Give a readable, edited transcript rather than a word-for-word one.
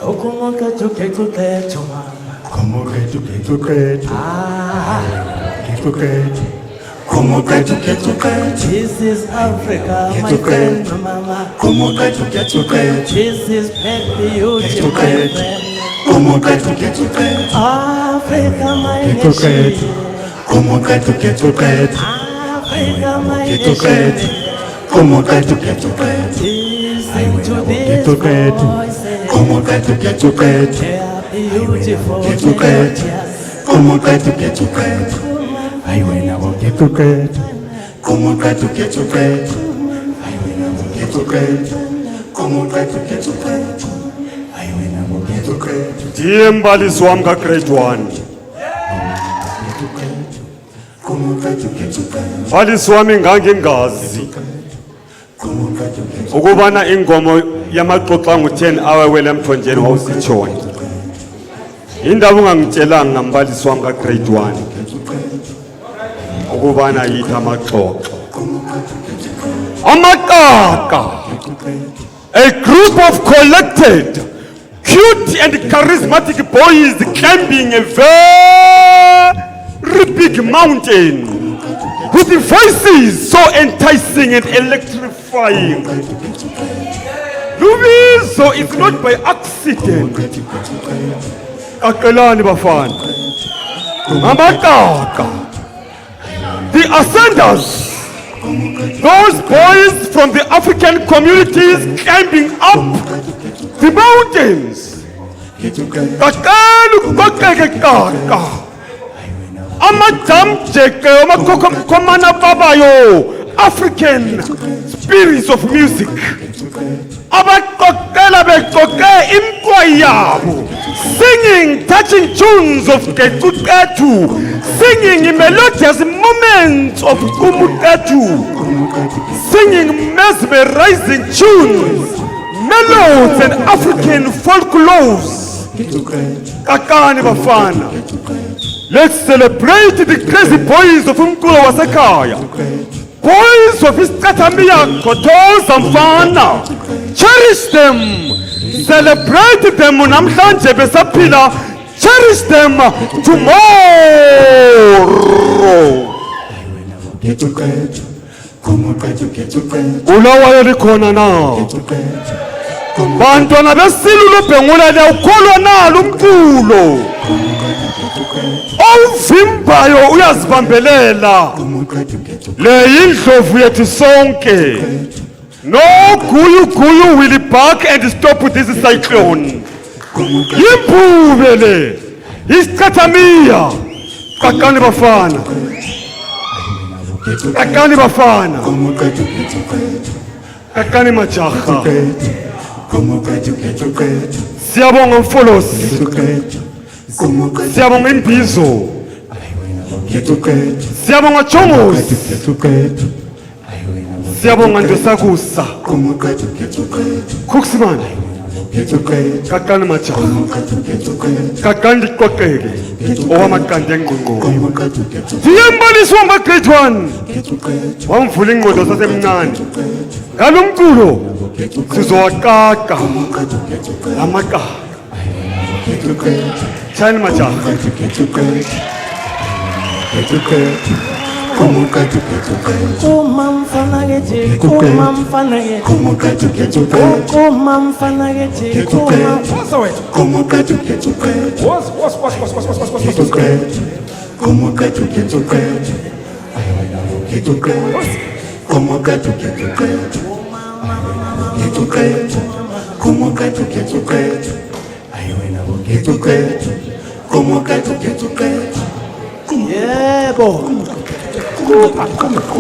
Qumuqethu, Qumuqethu, mama. Qumuqethu, Qumuqethu. Qumuqethu. Qumuqethu, Qumuqethu. This is Africa, my friend, mama. Qumuqethu, Qumuqethu. This is black beauty, my friend. Qumuqethu, Qumuqethu. Africa, my nation. Qumuqethu, Qumuqethu. Africa, my nation. Qumuqethu, Qumuqethu. Listen to these voices. Qumuqethu, Qumuqethu. They are beautiful Qumuqethu. melodies. Qumuqethu, Qumuqethu. Aiwe nabo Qumuqethu. Qumuqethu, Qumuqethu. Aiwe nabo Qumuqethu. Qumuqethu, Qumuqethu. Aiwe nabo Qumuqethu. Ndiye mbalisi wami ka-grade 1. Qumuqethu, Qumuqethu. Mbalisi wami ngangingazi ukubana ingomo yamaxoxa ngu-10 awewele emthonjeni wawusitshona. Indaba ungangitshelanga mbalisi wami ka-grade 1 ukubana yithi amaxoxa. Amaqaqa, a group of collected, cute and charismatic boys climbing a very big mountain with voices so enticing and electrifying. Lubizo is not by accident. Akelani bafana. Amaqaqa, the ascenders, those boys from the African communities climbing up the mountains. Kakelu kokeke kaka. Amajamjeke omakomana babayo, African spirits of music. Abakokela bekoke imkwayabo, singing touching tunes of Qumuqethu, singing melodious moments of Qumuqethu, singing mesmerizing tunes, melodies and African folklores. Kakani bafana. Let's celebrate the crazy boys of Umkulo Wasekaya. Boys of Iskatamia, Kotoza Mfana. Cherish them. Celebrate them namhlanje besapila. Cherish them tomorrow. Ulawa likhona na. Bantwana besilulo bhengula liyawukholwa nalo umculo. Ovimbayo uyazibambelela. Le yindlovu yethu sonke. No guyu will back and stop this cyclone. Yimpuvele. Isikhathamiya. Kakani bafana. Kakani bafana. Kakani majaha. Siyabonga mfolosi. Siyabonga imbizo. Siyabonga chomosi. Siyabonga ndosakusa. Kuksiman. Kakani majaha. Kakani kokeke. Owamakande ngqongqo. Ndiyembalisi wama grade 1. Wamvula ingqondo sasemncane. Ngalomculo sizowaqaqa amaqaqa. Chani majaha. Kumamfana gete, kumamfana gete. Qumuqethu, Qumuqethu. Kumamfana gete, Qumuqethu, Qumuqethu. Qumuqethu, Qumuqethu. Qumuqethu, Qumuqethu. Qumuqethu, Qumuqethu. Qumuqethu, Qumuqethu. Yebo.